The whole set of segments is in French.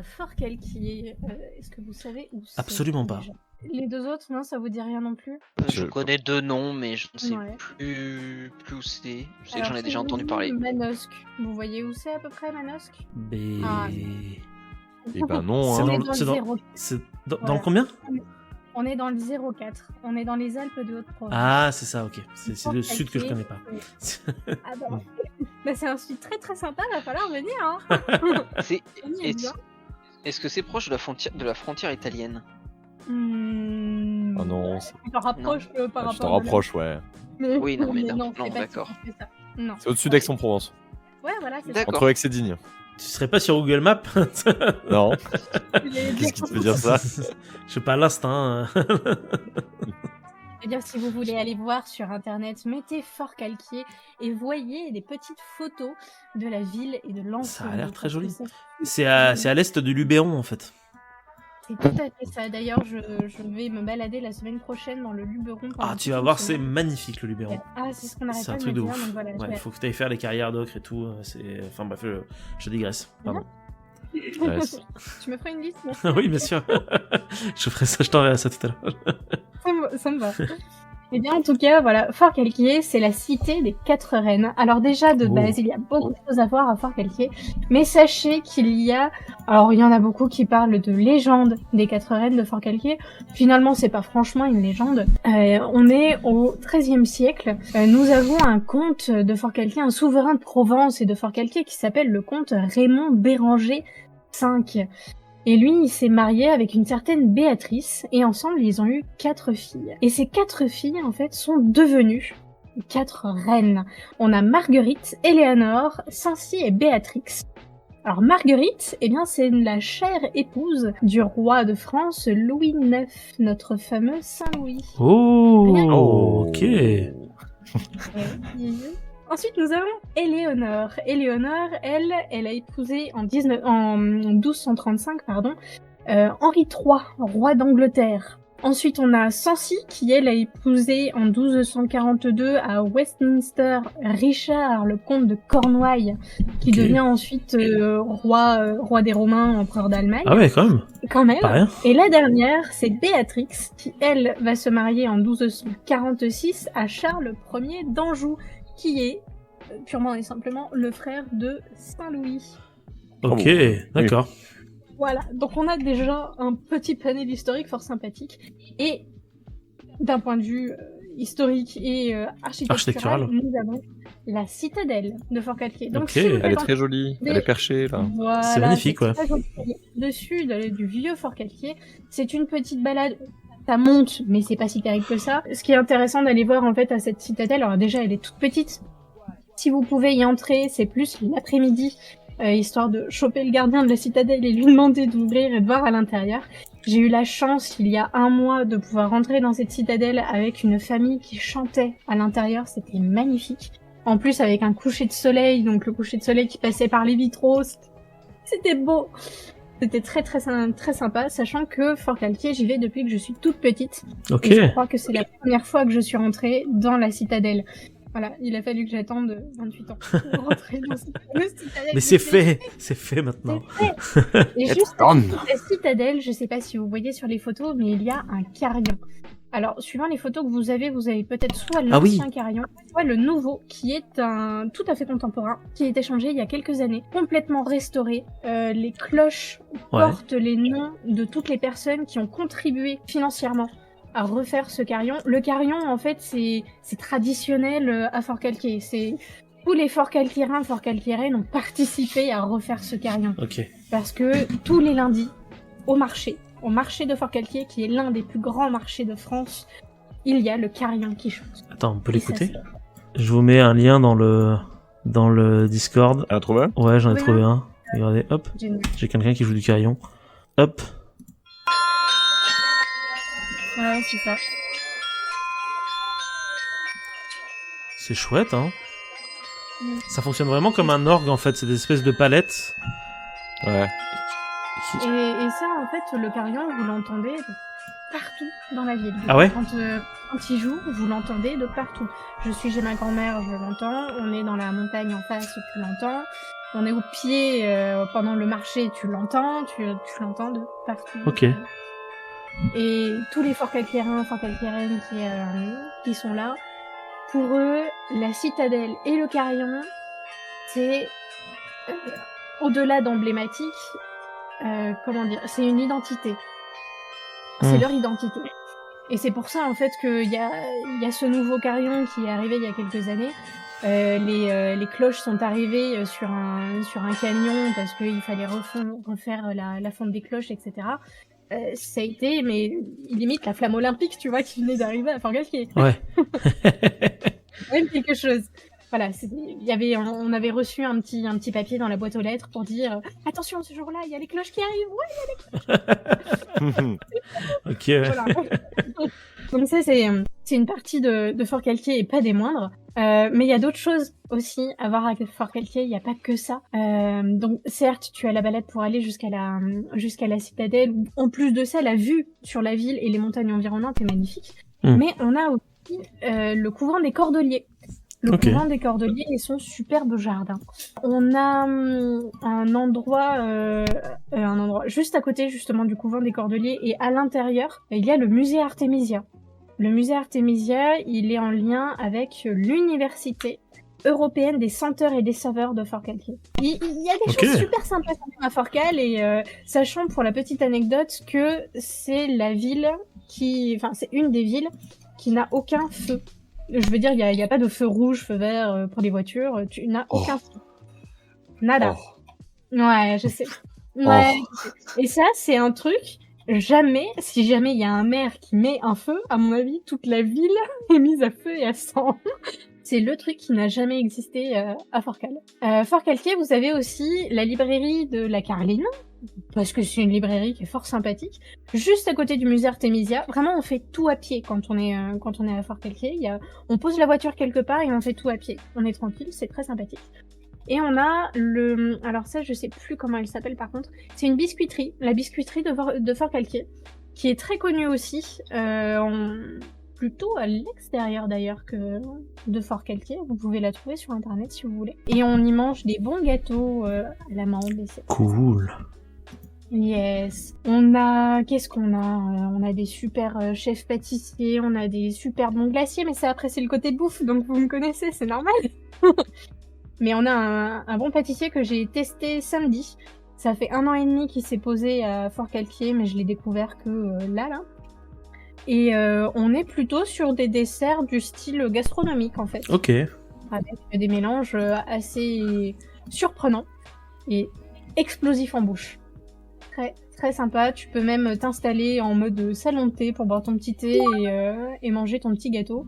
Fort Calquier, est-ce que vous savez où c'est? Absolument pas. déjà Les deux autres, non, ça vous dit rien non plus? Je connais 2 noms, mais je ne sais Ouais. plus où c'est. Je sais que Alors, j'en ai si déjà je vous entendu dis parler. Manosque, vous voyez où c'est à peu près Manosque? Ah. Eh ben non, C'est On hein. est dans- dans le c'est dans- 0. C'est dans Voilà. combien? On est dans le 04. On est dans les Alpes de Haute-Provence. Ah, c'est ça, ok. C'est Fort le sud que je Calquier. connais pas. Ah bon. Bah, c'est un sud très très sympa, va falloir venir. Hein. C'est- On y est Est-ce bien. est-ce que c'est proche de la frontière italienne? Ah non, Tu t'en rapproches par tu rapport t'en à rapproches, ouais. Mais- Oui, non, mais non, non, c'est pas d'accord. si simple que ça. Non. C'est au-dessus d'Aix-en-Provence. Ouais, voilà, c'est ça. D'accord. Entre Aix et Digne. Tu serais pas sur Google Maps? Non. Les- Qu'est-ce qui te fait dire ça? Je sais pas, l'instinct. Eh bien, si vous voulez aller voir sur internet, mettez Fort Calquier et voyez des petites photos de la ville et de l'ensemble. Ça a l'air très parce que joli. c'est- C'est à l'est du Luberon, en fait. C'est tout à fait ça. D'ailleurs, je vais me balader la semaine prochaine dans le Luberon. Ah, pendant tu vas toute voir, une c'est semaine. magnifique, le Luberon. Ah, c'est ce qu'on arrête C'est pas un de truc me de dire, ouf. donc voilà, Ouais, je il faut que tu ailles faire les carrières d'ocre et tout. Enfin bref, je digresse. Pardon. Ouais, Tu me feras une liste, moi Oui, bien sûr. Je ferai ça, je t'enverrai ça tout à l'heure. Ça me va. Eh bien, en tout cas, voilà, Fort Calquier, c'est la cité des 4 reines. Alors déjà, de Oh. base, il y a beaucoup de choses à voir à Fort Calquier, mais sachez qu'il y a... Alors, il y en a beaucoup qui parlent de légende des 4 reines de Fort Calquier. Finalement, c'est pas franchement une légende. On est au XIIIe siècle. Nous avons un comte de Fort Calquier, un souverain de Provence et de Fort Calquier qui s'appelle le comte Raymond Béranger V. Et lui, il s'est marié avec une certaine Béatrice, et ensemble, ils ont eu 4 filles. Et ces 4 filles, en fait, sont devenues 4 reines. On a Marguerite, Éléonore, Cincy et Béatrix. Alors Marguerite, eh bien, c'est la chère épouse du roi de France, Louis IX, notre fameux Saint-Louis. Oh, ok. Ensuite, nous avons Éléonore. Éléonore, elle a épousé en 1235, Henri III, roi d'Angleterre. Ensuite, on a Sancy, qui elle a épousé en 1242 à Westminster Richard, le comte de Cornouailles, qui Ok. devient ensuite roi des Romains, empereur d'Allemagne. Ah ouais, quand même. Quand même. Pas rien. Et la dernière, c'est Béatrix, qui elle va se marier en 1246 à Charles Ier d'Anjou, qui est purement et simplement le frère de Saint-Louis. Ok, oui. d'accord. Voilà, donc on a déjà un petit panel historique fort sympathique. Et d'un point de vue historique et architectural, Architectural. nous avons la citadelle de Fort Calquier. Donc, Ok. si vous Elle est êtes très jolie. Elle est perchée, là. Voilà, C'est magnifique, ouais. très joli. Dessus du vieux Fort Calquier, c'est une petite balade. Ça monte, mais c'est pas si terrible que ça. Ce qui est intéressant d'aller voir en fait à cette citadelle, alors déjà elle est toute petite. Si vous pouvez y entrer, c'est plus l'après-midi, histoire de choper le gardien de la citadelle et lui demander d'ouvrir et de voir à l'intérieur. J'ai eu la chance, il y a un mois, de pouvoir rentrer dans cette citadelle avec une famille qui chantait à l'intérieur. C'était magnifique. En plus, avec un coucher de soleil, donc le coucher de soleil qui passait par les vitraux. C'était beau. C'était très sympa, sachant que Fort Calquier, j'y vais depuis que je suis toute petite. Ok. Et je crois que c'est la première fois que je suis rentrée dans la citadelle. Voilà, il a fallu que j'attende 28 ans pour rentrer dans cette fameuse citadelle. Mais c'est fait maintenant. C'est fait. Et juste done. la citadelle, je sais pas si vous voyez sur les photos, mais il y a un carillon. Alors, suivant les photos que vous avez peut-être soit Ah oui. l'ancien carillon, soit le nouveau, qui est un tout à fait contemporain, qui a été changé il y a quelques années, complètement restauré. Les cloches portent les noms de toutes les personnes qui ont contribué financièrement à refaire ce carillon. Le carillon, en fait, c'est traditionnel à Fort Calquier. C'est tous les Fort Calquierains, Fort Calquieraines ont participé à refaire ce carillon. Ok. Parce que tous les lundis, au marché de Fort Calquier, qui est l'un des plus grands marchés de France, il y a le carillon qui chante. Attends, on peut Et ça, l'écouter? Je vous mets un lien dans le Discord. Elle a trouvé? Ouais, j'en ai Oui, trouvé un. Regardez, hop. c'est génial. J'ai quelqu'un qui joue du carillon. Hop. Ouais, c'est ça. C'est chouette, hein. Mm. Ça fonctionne vraiment comme un orgue, en fait. C'est des espèces de palettes. Ouais. Et ça, en fait, le carillon, vous l'entendez de partout dans la ville. Ah ouais? Quand il joue, vous l'entendez de partout. Je suis chez ma grand-mère, je l'entends. On est dans la montagne en face, tu l'entends. On est au pied pendant le marché, tu l'entends, tu l'entends de partout. Ok. Et tous les Fort Calcairiennes qui sont là, pour eux, la citadelle et le carillon, c'est au-delà d'emblématique, comment dire, c'est une identité. C'est leur identité. Et c'est pour ça en fait qu'il y a ce nouveau carillon qui est arrivé il y a quelques années. Les cloches sont arrivées sur un canyon parce qu'il fallait refaire la fonte des cloches, etc. Ça a été, mais limite la flamme olympique, tu vois, qui venait d'arriver à Fort Calquier. Ouais. Même quelque chose. Voilà, on avait reçu un petit papier dans la boîte aux lettres pour dire attention, ce jour-là, il y a les cloches qui arrivent. Ouais, Ok. Ouais. voilà. Donc ça, c'est une partie de Fort Calquier et pas des moindres. Mais il y a d'autres choses aussi à voir avec Fort Calquier. Il n'y a pas que ça. Donc certes, tu as la balade pour aller jusqu'à la citadelle. En plus de ça, la vue sur la ville et les montagnes environnantes est magnifique. Mais on a aussi le couvent des Cordeliers. Le couvent des Cordeliers et son superbe jardin. On a un endroit juste à côté justement du couvent des Cordeliers et à l'intérieur, il y a le musée Artemisia. Le musée Artemisia, il est en lien avec l'université européenne des senteurs et des saveurs de Fort Calquier. Il y a des choses super sympas à Fort Cal et sachant pour la petite anecdote que c'est c'est une des villes qui n'a aucun feu. Je veux dire, il y a pas de feu rouge, feu vert pour les voitures. Tu n'as aucun feu. Nada. Ouais, je sais. Ouais. Et ça, c'est un truc. Si jamais il y a un maire qui met un feu, à mon avis, toute la ville est mise à feu et à sang. C'est le truc qui n'a jamais existé à Fort Cal. Fort Calquier, vous avez aussi la librairie de la Carline, parce que c'est une librairie qui est fort sympathique, juste à côté du musée Artemisia. Vraiment, on fait tout à pied quand on est à Fort Calquier. On pose la voiture quelque part et on fait tout à pied. On est tranquille, c'est très sympathique. Et on a alors ça, je sais plus comment elle s'appelle par contre. C'est une biscuiterie, la biscuiterie de Fort Calquier, qui est très connue aussi, plutôt à l'extérieur d'ailleurs que de Fort Calquier. Vous pouvez la trouver sur internet si vous voulez. Et on y mange des bons gâteaux à l'amande. Cool. Yes. Qu'est-ce qu'on a? On a des super chefs pâtissiers, on a des super bons glaciers, mais c'est le côté bouffe, donc vous me connaissez, c'est normal. Mais on a un bon pâtissier que j'ai testé samedi. Ça fait 1 an et demi qu'il s'est posé à Fort Calquier, mais je l'ai découvert que là. Et on est plutôt sur des desserts du style gastronomique en fait. Ok. Avec des mélanges assez surprenants et explosifs en bouche. Très très sympa. Tu peux même t'installer en mode salon de thé pour boire ton petit thé et manger ton petit gâteau.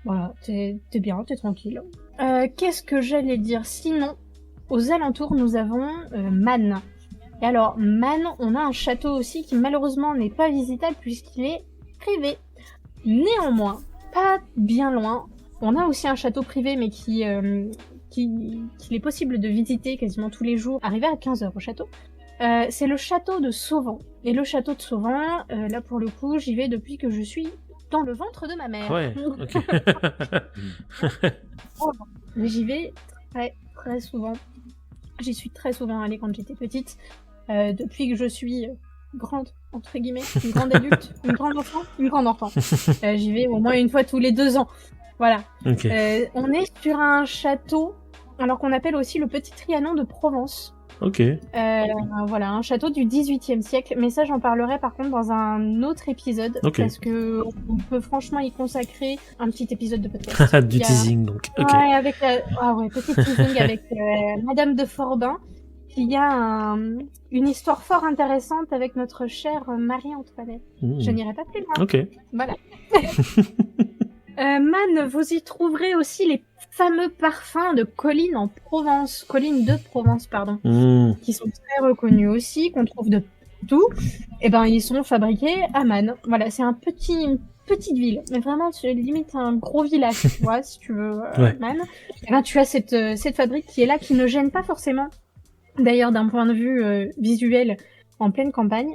Voilà, t'es bien, t'es tranquille. Qu'est-ce que j'allais dire? Sinon, aux alentours, nous avons Man. Et alors, Man, on a un château aussi qui malheureusement n'est pas visitable puisqu'il est privé. Néanmoins, pas bien loin, on a aussi un château privé mais qu'il est possible de visiter quasiment tous les jours, arriver à 15h au château. C'est le château de Sauvant. Et le château de Sauvant, là pour le coup, j'y vais depuis que je suis dans le ventre de ma mère. Ouais, ok. Mais j'y vais très très souvent. J'y suis très souvent allée quand j'étais petite. Depuis que je suis grande, entre guillemets, une grande adulte, une grande enfant. J'y vais au moins une fois tous les 2 ans. Voilà. Okay. On est sur un château, alors qu'on appelle aussi le Petit Trianon de Provence. Ok. Voilà, un château du XVIIIe siècle. Mais ça, j'en parlerai par contre dans un autre épisode. Okay. Parce que on peut franchement y consacrer un petit épisode de podcast. Du teasing, donc. Ok. Ouais, petit teasing avec Madame de Forbin. Il y a une histoire fort intéressante avec notre chère Marie-Antoinette. Je n'irai pas plus loin. Ok. Voilà. Man, vous y trouverez aussi les fameux parfums de Colline de Provence, qui sont très reconnus aussi, qu'on trouve de tout. Et ben, ils sont fabriqués à Man. Voilà, c'est une petite ville, mais vraiment, c'est limite un gros village, tu vois, si tu veux, Man. Et ben, tu as cette fabrique qui est là, qui ne gêne pas forcément. D'ailleurs, d'un point de vue visuel, en pleine campagne,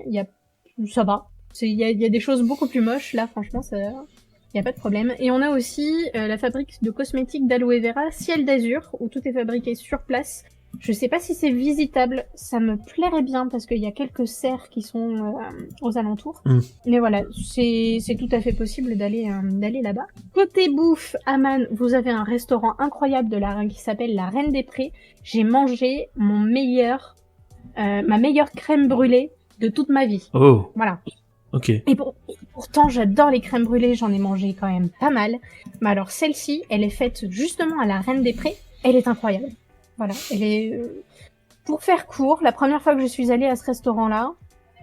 ça va. Il y a des choses beaucoup plus moches, là, franchement, il n'y a pas de problème. Et on a aussi la fabrique de cosmétiques d'aloe vera Ciel d'Azur, où tout est fabriqué sur place. Je sais pas si c'est visitable, ça me plairait bien parce qu'il y a quelques cerfs qui sont aux alentours. Mais voilà, c'est tout à fait possible d'aller là-bas. Côté bouffe, Amman, vous avez un restaurant incroyable qui s'appelle la Reine des Prés. J'ai mangé ma meilleure crème brûlée de toute ma vie. Oh, Voilà. ok. Et pourtant, j'adore les crèmes brûlées, j'en ai mangé quand même pas mal. Mais alors, celle-ci, elle est faite justement à la Reine des Prés. Elle est incroyable. Voilà, elle est... Pour faire court, la première fois que je suis allée à ce restaurant-là,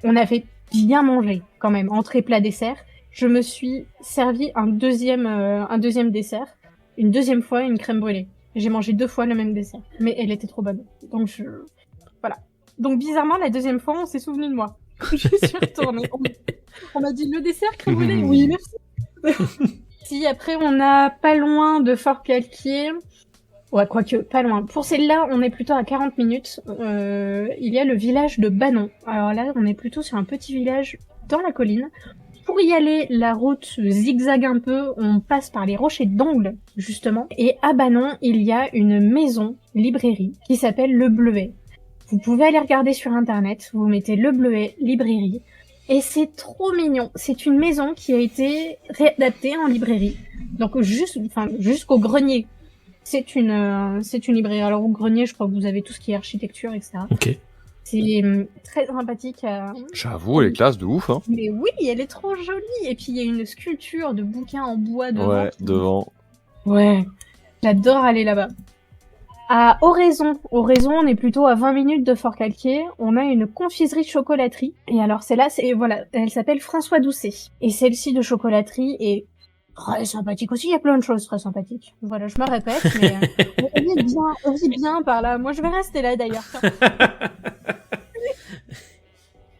on avait bien mangé quand même, entrée, plat, dessert. Je me suis servi un deuxième dessert. Une deuxième fois, une crème brûlée. J'ai mangé 2 fois le même dessert. Mais elle était trop bonne. Donc, voilà. Donc, bizarrement, la deuxième fois, on s'est souvenu de moi. Je suis retournée. On m'a dit le dessert crème brûlée. Oui, merci. Si, après, on a pas loin de Forcalquier. Ouais, quoique, pas loin. Pour celle-là, on est plutôt à 40 minutes. Il y a le village de Banon. Alors là, on est plutôt sur un petit village dans la colline. Pour y aller, la route zigzague un peu. On passe par les rochers d'Angle, justement. Et à Banon, il y a une maison librairie qui s'appelle Le Bleuet. Vous pouvez aller regarder sur internet, vous mettez Le Bleuet librairie, et c'est trop mignon. C'est une maison qui a été réadaptée en librairie. Donc jusqu'au grenier. C'est une librairie. Alors au grenier, je crois que vous avez tout ce qui est architecture, etc. Ok. C'est très sympathique. J'avoue, elle est classe de ouf, hein. Mais oui, elle est trop jolie. Et puis il y a une sculpture de bouquins en bois devant. Ouais, devant. Ouais, j'adore aller là-bas. À Oraison, on est plutôt à 20 minutes de Forcalquier. On a une confiserie-chocolaterie. Et alors voilà, elle s'appelle François Doucet. Et celle-ci de chocolaterie est très sympathique aussi. Il y a plein de choses très sympathiques. Voilà, je me répète, mais on vit bien par là. Moi, je vais rester là d'ailleurs.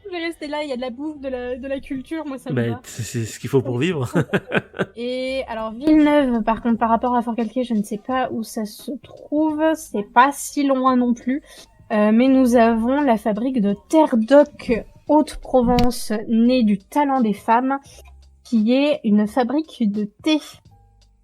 Je vais rester là. Il y a de la bouffe, de la culture. Moi, ça me va. C'est ce qu'il faut pour vivre. Et alors Villeneuve, par contre, par rapport à Forcalquier, je ne sais pas où ça se trouve. C'est pas si loin non plus. Mais nous avons la fabrique de Terre d'Oc Haute-Provence, née du talent des femmes, qui est une fabrique de thé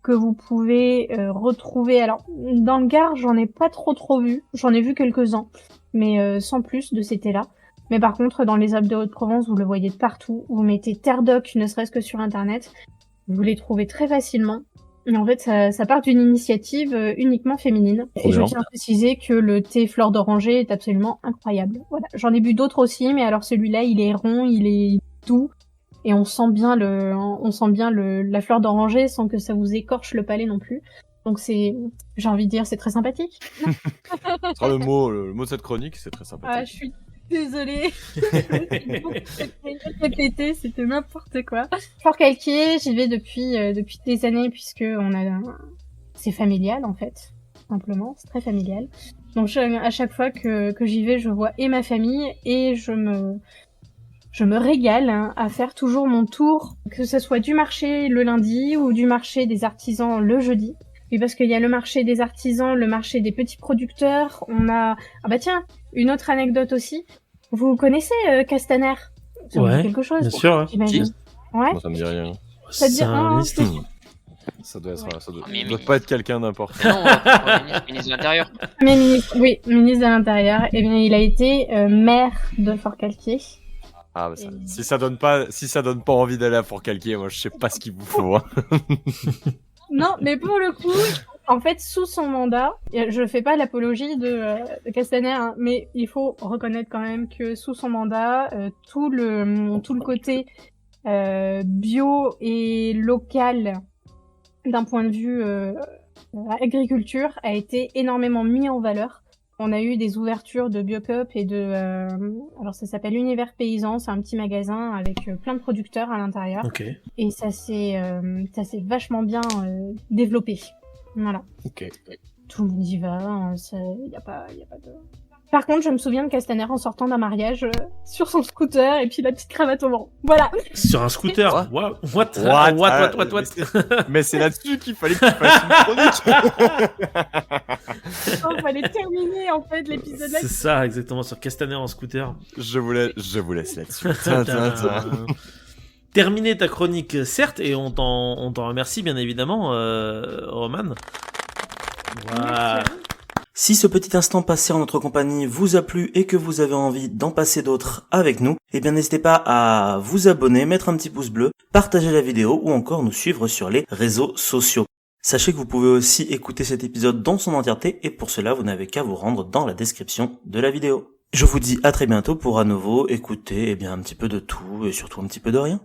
que vous pouvez retrouver. Alors, dans le Gard, j'en ai pas trop vu. J'en ai vu quelques-uns, mais sans plus de ces thés-là. Mais par contre, dans les Alpes de Haute-Provence, vous le voyez de partout. Vous mettez Terre d'Oc, ne serait-ce que sur Internet. Vous les trouvez très facilement. Et en fait, ça part d'une initiative uniquement féminine. Et je tiens à préciser que le thé fleur d'oranger est absolument incroyable. Voilà. J'en ai bu d'autres aussi, mais alors celui-là, il est rond, il est doux. Et on sent bien la fleur d'oranger sans que ça vous écorche le palais non plus. Donc j'ai envie de dire, c'est très sympathique. Ce sera le mot de cette chronique, c'est très sympathique. Ah, je suis désolée. Répéter, c'était n'importe quoi. Forcalquier, j'y vais depuis des années puisque c'est familial en fait, simplement, c'est très familial. Donc à chaque fois que j'y vais, je vois et ma famille et je me régale à faire toujours mon tour, que ce soit du marché le lundi ou du marché des artisans le jeudi. Oui, parce qu'il y a le marché des artisans, le marché des petits producteurs. On a... Ah bah tiens, une autre anecdote aussi. Vous connaissez Castaner? Ça vous dit quelque chose? Bien sûr. J'imagine. Ouais. Moi, ça me dit rien. Ça te dit rien? Ça doit Mais pas être quelqu'un d'important. Non, ministre de l'Intérieur. Oui, ministre de l'Intérieur. Eh bien, il a été maire de Forcalquier. Ah, bah si ça donne pas envie d'aller à Forcalquier, moi je sais pas ce qu'il vous faut. Hein. Non, mais pour le coup, en fait, sous son mandat, je fais pas l'apologie de Castaner, hein, mais il faut reconnaître quand même que sous son mandat, tout le côté bio et local d'un point de vue agriculture a été énormément mis en valeur. On a eu des ouvertures de Biocup et alors ça s'appelle Univers Paysan, c'est un petit magasin avec plein de producteurs à l'intérieur. Ok. Et ça s'est vachement bien développé. Voilà. Ok. Tout le monde y va, y a pas de... Par contre, je me souviens de Castaner en sortant d'un mariage sur son scooter et puis la petite cravate au vent. Voilà. Sur un scooter. What? Mais c'est là-dessus qu'il fallait que tu fasses une chronique. Il fallait terminer en fait l'épisode là. C'est ça, exactement, sur Castaner en scooter. Je vous laisse là-dessus. Terminer ta chronique, certes, et on t'en remercie bien évidemment, Roman. Voilà. Si ce petit instant passé en notre compagnie vous a plu et que vous avez envie d'en passer d'autres avec nous, eh bien n'hésitez pas à vous abonner, mettre un petit pouce bleu, partager la vidéo ou encore nous suivre sur les réseaux sociaux. Sachez que vous pouvez aussi écouter cet épisode dans son entièreté et pour cela vous n'avez qu'à vous rendre dans la description de la vidéo. Je vous dis à très bientôt pour à nouveau écouter un petit peu de tout et surtout un petit peu de rien.